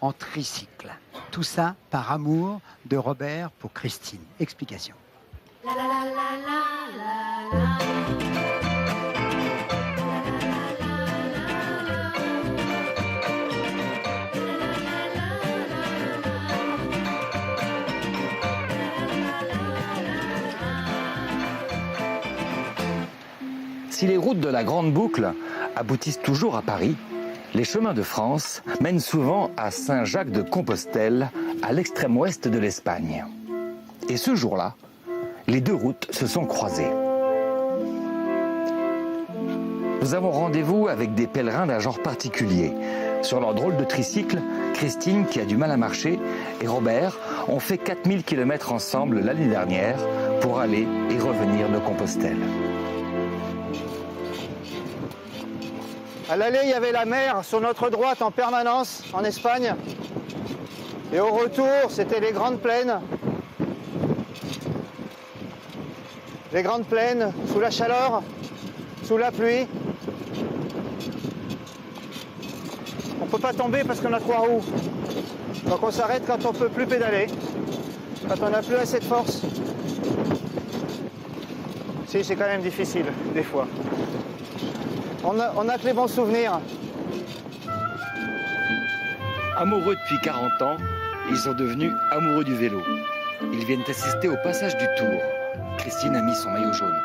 en tricycle. Tout ça par amour de Robert pour Christine. Explication. Si les routes de la Grande Boucle aboutissent toujours à Paris, les chemins de France mènent souvent à Saint-Jacques-de-Compostelle, à l'extrême ouest de l'Espagne. Et ce jour-là, les deux routes se sont croisées. Nous avons rendez-vous avec des pèlerins d'un genre particulier. Sur leur drôle de tricycle, Christine, qui a du mal à marcher, et Robert ont fait 4000 km ensemble l'année dernière pour aller et revenir de Compostelle. À l'aller, il y avait la mer sur notre droite en permanence, en Espagne. Et au retour, c'était les grandes plaines. Les grandes plaines, sous la chaleur, sous la pluie. On ne peut pas tomber parce qu'on a 3 roues. Donc on s'arrête quand on ne peut plus pédaler, quand on n'a plus assez de force. Si, c'est quand même difficile, des fois. On a que les bons souvenirs. Amoureux depuis 40 ans, ils sont devenus amoureux du vélo. Ils viennent assister au passage du Tour. Christine a mis son maillot jaune.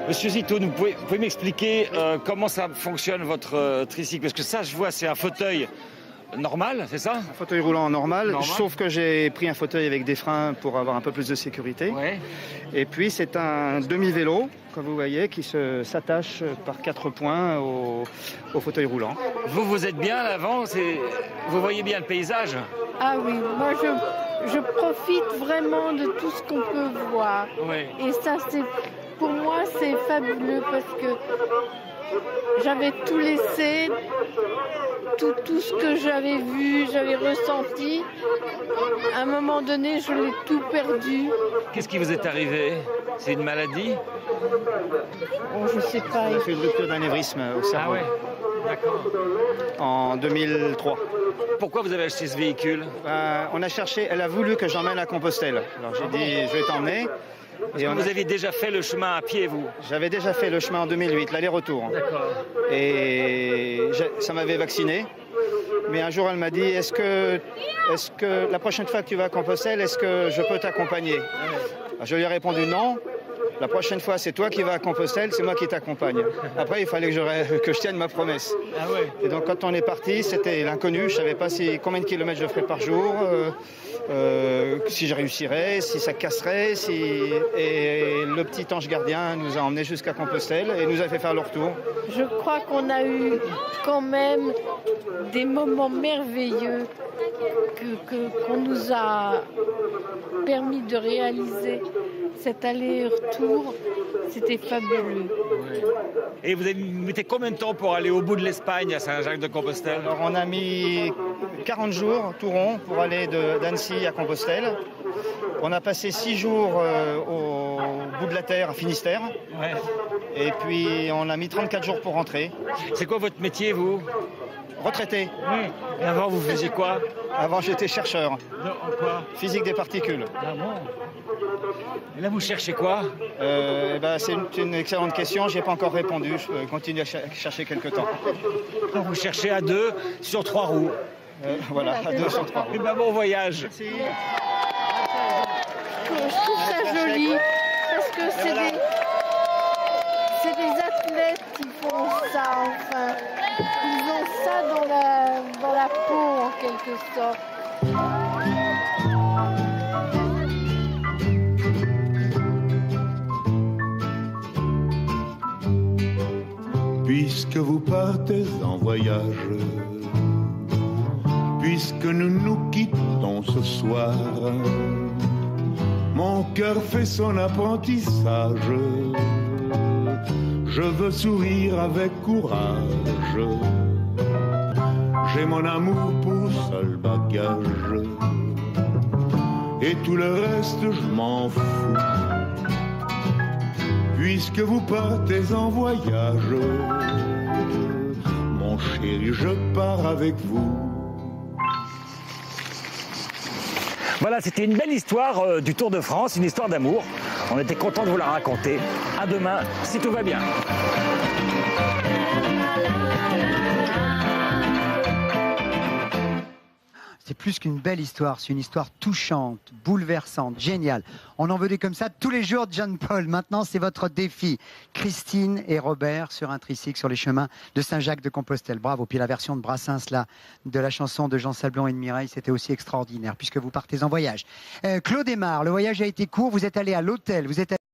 Monsieur Zito, vous pouvez m'expliquer comment ça fonctionne votre tricycle? Parce que ça, je vois, c'est un fauteuil normal, c'est ça? Un fauteuil roulant normal, sauf que j'ai pris un fauteuil avec des freins pour avoir un peu plus de sécurité. Ouais. Et puis c'est un demi-vélo, comme vous voyez, qui s'attache par 4 points au fauteuil roulant. Vous êtes bien à l'avant? Vous voyez bien le paysage? Ah oui, moi je profite vraiment de tout ce qu'on peut voir. Ouais. Et ça, pour moi, c'est fabuleux parce que j'avais tout laissé, tout ce que j'avais vu, j'avais ressenti. À un moment donné, je l'ai tout perdu. Qu'est-ce qui vous est arrivé? C'est une maladie? Bon, je sais pas. J'ai fait une rupture d'anévrisme au cerveau. Ah ouais, d'accord. En 2003. Pourquoi vous avez acheté ce véhicule? On a cherché, elle a voulu que j'emmène à Compostelle. Alors j'ai dit, je vais t'emmener. Et vous aviez déjà fait le chemin à pied, vous? J'avais déjà fait le chemin en 2008, l'aller-retour. D'accord. Et ça m'avait vacciné. Mais un jour, elle m'a dit, est-ce que la prochaine fois que tu vas à Compostelle, est-ce que je peux t'accompagner? Je lui ai répondu non. La prochaine fois, c'est toi qui vas à Compostelle, c'est moi qui t'accompagne. Après, il fallait que je tienne ma promesse. Ah ouais. Et donc, quand on est parti, c'était l'inconnu. Je ne savais pas combien de kilomètres je ferais par jour, si je réussirais, si ça casserait. Et le petit ange gardien nous a emmenés jusqu'à Compostelle et nous a fait faire le retour. Je crois qu'on a eu quand même des moments merveilleux qu'on nous a permis de réaliser. Cet aller-retour, c'était fabuleux. Et vous avez mis combien de temps pour aller au bout de l'Espagne, à Saint-Jacques-de-Compostelle? Alors, on a mis 40 jours, tout rond, pour aller d'Annecy à Compostelle. On a passé 6 jours au bout de la terre, à Finistère. Ouais. Et puis, on a mis 34 jours pour rentrer. C'est quoi votre métier, vous? Retraité. Et avant, vous faisiez quoi? Avant, j'étais chercheur. En quoi? Physique des particules. Ah bon? Et là, vous cherchez quoi? C'est une excellente question. Je n'ai pas encore répondu. Je continue à chercher quelque temps. Donc, vous cherchez à 2 sur 3 roues. Voilà, à 2 sur 3 roues. Et ben, bon voyage. Merci. Je trouve ça joli parce que c'est des athlètes qui font ça, enfin. Ils ont ça dans la peau, en quelque sorte. Puisque vous partez en voyage, puisque nous nous quittons ce soir, mon cœur fait son apprentissage. Je veux sourire avec courage. J'ai mon amour pour seul baguette. voyage. Et tout le reste, je m'en fous. Puisque vous partez en voyage, mon chéri, je pars avec vous. Voilà, c'était une belle histoire du Tour de France, une histoire d'amour. On était content de vous la raconter. À demain, si tout va bien. C'est plus qu'une belle histoire, c'est une histoire touchante, bouleversante, géniale. On en veut des comme ça tous les jours, John-Paul. Maintenant, c'est votre défi. Christine et Robert sur un tricycle sur les chemins de Saint-Jacques-de-Compostelle. Bravo. Puis la version de Brassens, là, de la chanson de Jean Sablon et de Mireille, c'était aussi extraordinaire, puisque vous partez en voyage. Claude Aymar, le voyage a été court, vous êtes allé à l'hôtel, vous êtes allé